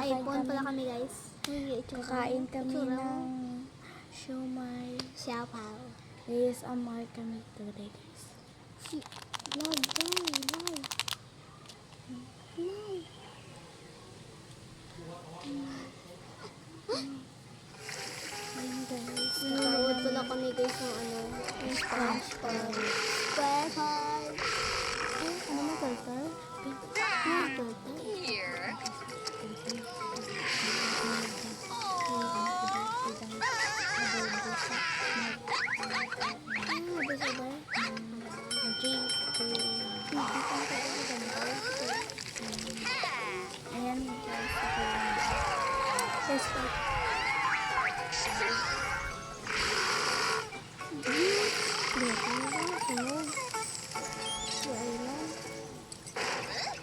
Naka-iPhone pala kami guys. Kakain kami ng siomay. Xiaopao. ASMR kami today guys. Vlog. Ayun guys. Nanonood pala kami guys ng yung SpongeBob. SpongeBob. Ano mo turtle? Here. Ayan guys.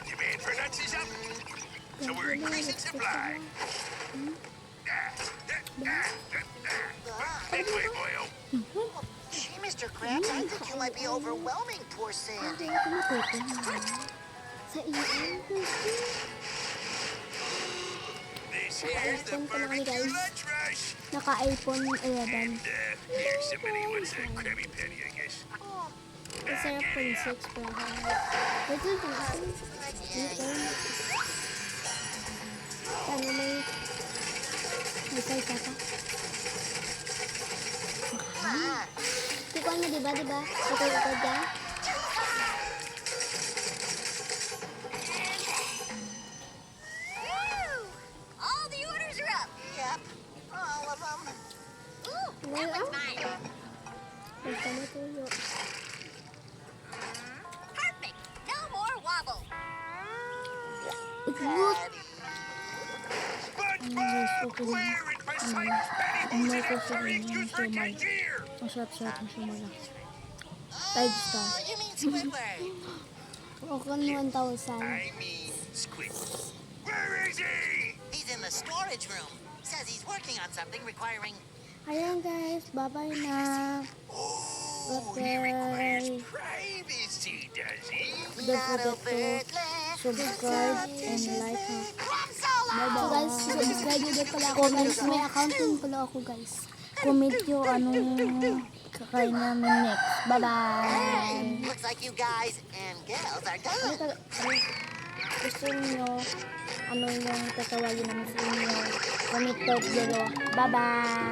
Demand for nuts is up, so we're increasing supply. Make way, boyo. Gee, Mr. Krabs, I think you might be overwhelming poor Sandy. Sa iyan. This here's the barbecue lunch rush. Naka-iPhone 11. Here's somebody who wants a Krabby Patty, I guess. Masarap po yung 6 pero ito yung ano may salsa pa. Tikon mo diba? Ikot-ikot dyan. All the orders are up. Yep, all of them. Ooh, that one's mine. Basta mo tuyo. Perfect. No more wobble. SpongeBob! Where in Poseidon's belly Ang was may it kasi for yung excuse for siomay. Tangier? Ang sarap-sarap ng siomay lang. 5 star. Oh, you mean Squidward? Okon 1,000. I mean Squidward. Where is he? He's in the storage room. Says he's working on something requiring... Ayan guys, bye-bye na. Oh, he requires privacy, does he? Don't forget to subscribe and like ha. So guys, subscribe nyo din pala ako guys. May account din pala ako guys. Comment nyo anong kakain namin next. Bye-bye! Looks like you guys and gals are done. Gusto nyo ano yung tatawagin namin sa inyo. Comment down below. Bye-bye!